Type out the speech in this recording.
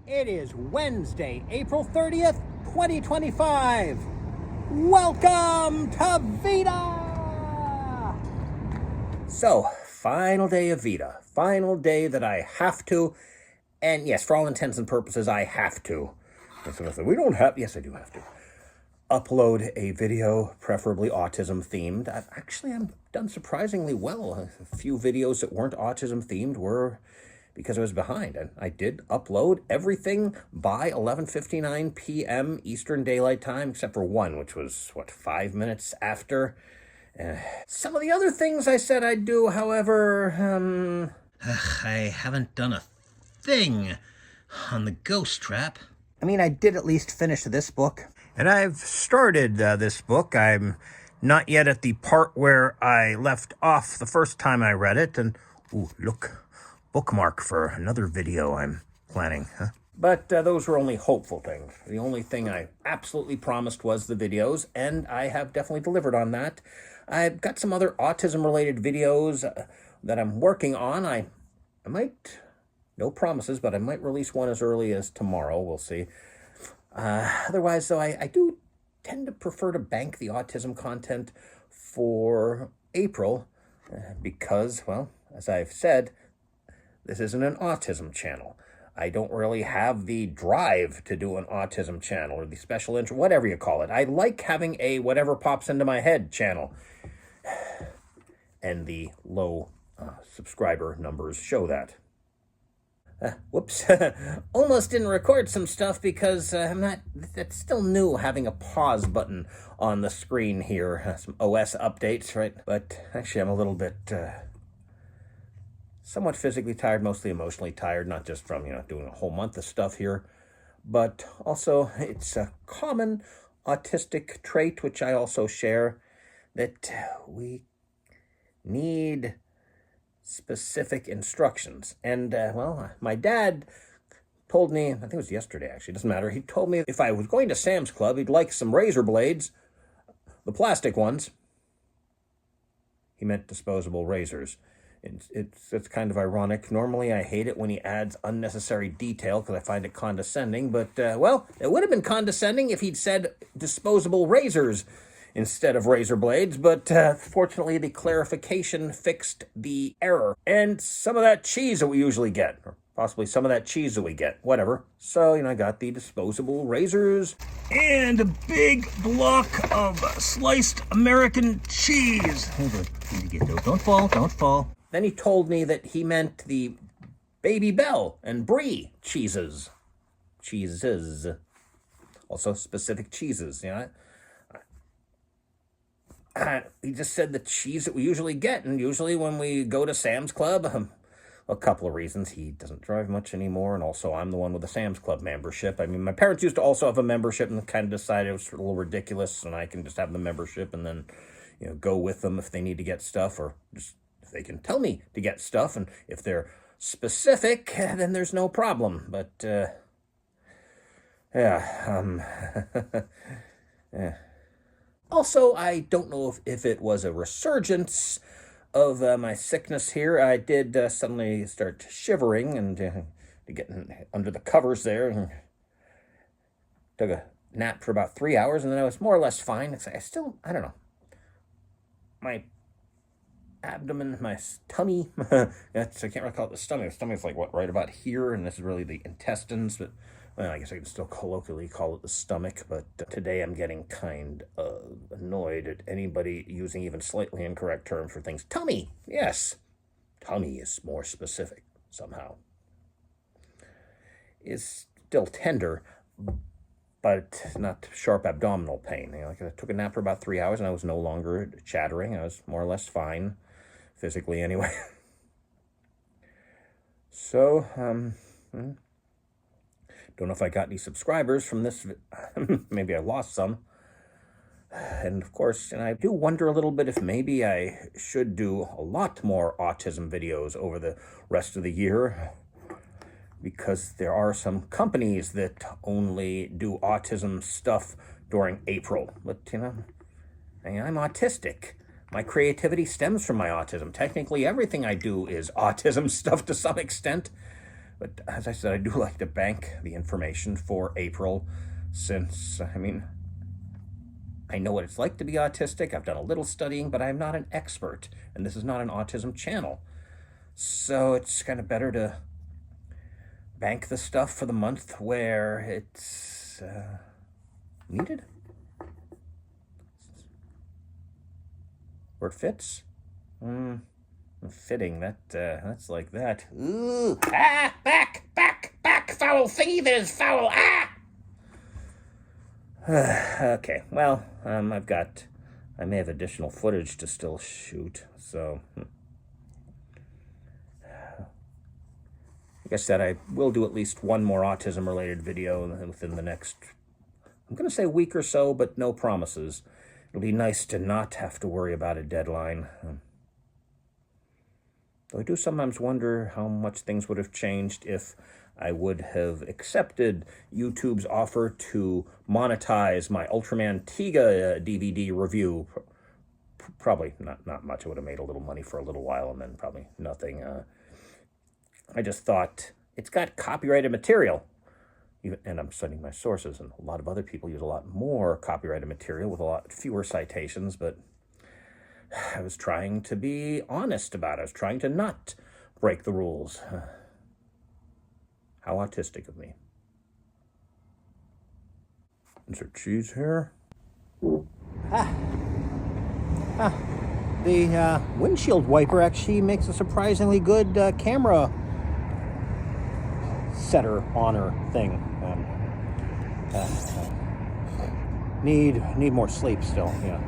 It is Wednesday, April 30th, 2025. Welcome to Veda! So, final day of Veda. Final day that I have to, and yes, for all intents and purposes, I have to. We don't have, yes, I do have to. Upload a video, preferably autism-themed. Actually, I've done surprisingly well. A few videos that weren't autism-themed were because I was behind. And I did upload everything by 11:59 p.m. Eastern Daylight Time, except for one, which was, 5 minutes after. Some of the other things I said I'd do, however, I haven't done a thing on the ghost trap. I mean, I did at least finish this book. And I've started this book. I'm not yet at the part where I left off the first time I read it. And, ooh, look, bookmark for another video I'm planning. Huh? But those were only hopeful things. The only thing I absolutely promised was the videos, and I have definitely delivered on that. I've got some other autism-related videos that I'm working on. I might, no promises, but I might release one as early as tomorrow. We'll see. Otherwise, though, I do tend to prefer to bank the autism content for April because, well, as I've said, this isn't an autism channel. I don't really have the drive to do an autism channel or the special interest, whatever you call it. I like having a whatever pops into my head channel. And the low subscriber numbers show that. Whoops. Almost didn't record some stuff because that's still new, having a pause button on the screen here. Some OS updates, right? But actually I'm a little bit somewhat physically tired, mostly emotionally tired, not just from, doing a whole month of stuff here, but also it's a common autistic trait, which I also share, that we need specific instructions. And, my dad told me, I think it was yesterday actually, doesn't matter, he told me if I was going to Sam's Club, he'd like some razor blades, the plastic ones. He meant disposable razors. It's kind of ironic. Normally I hate it when he adds unnecessary detail because I find it condescending, but, it would have been condescending if he'd said disposable razors instead of razor blades, but fortunately the clarification fixed the error. And some of that cheese that we usually get, or possibly some of that cheese that we get, whatever. So, I got the disposable razors and a big block of sliced American cheese. Don't fall, don't fall. Then he told me that he meant the Baby Bell and Brie cheeses. Cheeses. Also specific cheeses, he just said the cheese that we usually get, and usually when we go to Sam's Club, a couple of reasons. He doesn't drive much anymore, and also I'm the one with the Sam's Club membership. I mean, my parents used to also have a membership and kind of decided it was a little ridiculous, and I can just have the membership and then, go with them if they need to get stuff, or just if they can tell me to get stuff, and if they're specific, then there's no problem. But, yeah. Also, I don't know if it was a resurgence of my sickness here. I did suddenly start shivering and getting under the covers there. And took a nap for about 3 hours, and then I was more or less fine. I don't know. My abdomen, my tummy, I can't really call it the stomach. The stomach's like, right about here, and this is really the intestines, but well, I guess I can still colloquially call it the stomach, but today I'm getting kind of annoyed at anybody using even slightly incorrect terms for things. Tummy, yes. Tummy is more specific, somehow. Is still tender, but not sharp abdominal pain. I took a nap for about 3 hours, and I was no longer chattering. I was more or less fine, physically anyway. So, don't know if I got any subscribers from this. Maybe I lost some. And of course, I do wonder a little bit if maybe I should do a lot more autism videos over the rest of the year, because there are some companies that only do autism stuff during April. But, I'm autistic. My creativity stems from my autism. Technically, everything I do is autism stuff to some extent. But as I said, I do like to bank the information for April, since, I mean, I know what it's like to be autistic. I've done a little studying, but I'm not an expert, and this is not an autism channel. So it's kind of better to bank the stuff for the month where it's needed, where it fits. Fitting, that's like that. Ooh, back, foul thingy, there's foul, Okay, well, I may have additional footage to still shoot, so like I said, I will do at least one more autism-related video within the next, I'm going to say week or so, but no promises. It'll be nice to not have to worry about a deadline. Though I do sometimes wonder how much things would have changed if I would have accepted YouTube's offer to monetize my Ultraman Tiga DVD review. Probably not much. I would have made a little money for a little while and then probably nothing. I just thought, it's got copyrighted material. And I'm citing my sources, and a lot of other people use a lot more copyrighted material with a lot fewer citations, but I was trying to be honest about it. I was trying to not break the rules. How autistic of me. Is there cheese here? The windshield wiper actually makes a surprisingly good camera setter honor thing. Need more sleep still, yeah.